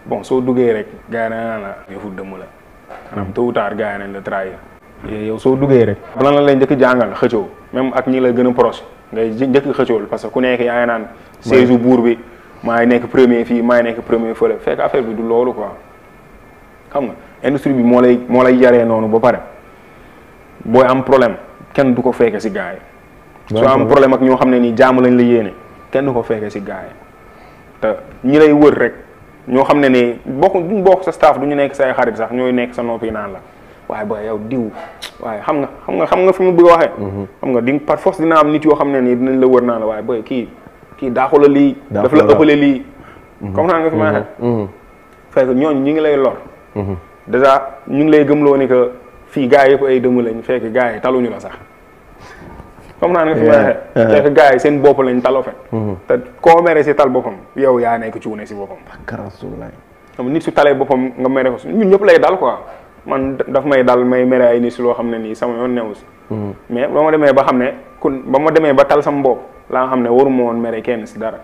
bon soo duggee rek gars yi naan la yëfu dëmm la maanaam tôt ou tard gars yi nañ la trahir yow soo duggee rek lan la lay njëkk jàngal xëccoo même ak ñi la gën a proche ngay njëkk xëccool parce que ku nekk yaa ngi naan seize buur bi maay nekk premier fii maay nekk premier fële fekk affaire bi du loolu quoi xam nga industrie bi moo lay yaree noonu ba pare booy am problème kenn du ko fekke si gars yi soo am problème ak ñoo xam ne nii jaamu lañ la yéene kenn du ko fekke si gars yi te ñi lay wër rek ñoo xam ne ni duñ bokk sa staff du ñu nekk say xarit sax ñooy nekk sa noppi naan la waaye booy yow diw waaye xam nga fi mu bëgg a waxee xam nga di par force dina am nit yoo xam ne nii dinañ la wër naan la waaye booy kii daaxula lii daf la ëppale lii comme naa nga fi may waxee fekk ñooñu ñu ngi lay lor déjà ñu ngi lay gëmloo ni que fii gars yi yëpp ay dëmm lañ fekk gars yi taluñu la sax comme naa nga fi may waxee fekk gars yi seen bopp lañ talo fe te koo mere si tal boppam yow yaa nekk cuune si boppam xam nit su talee boppam nga mere ko ñun ñëpp lay dal quoi man daf may dal may mere ay nit si loo xam ne nii sama yoon newu si mais ba ma demee ba xam ne ba ma demee ba tal sama bopp laa nga xam ne waruma woon mere kenn si dara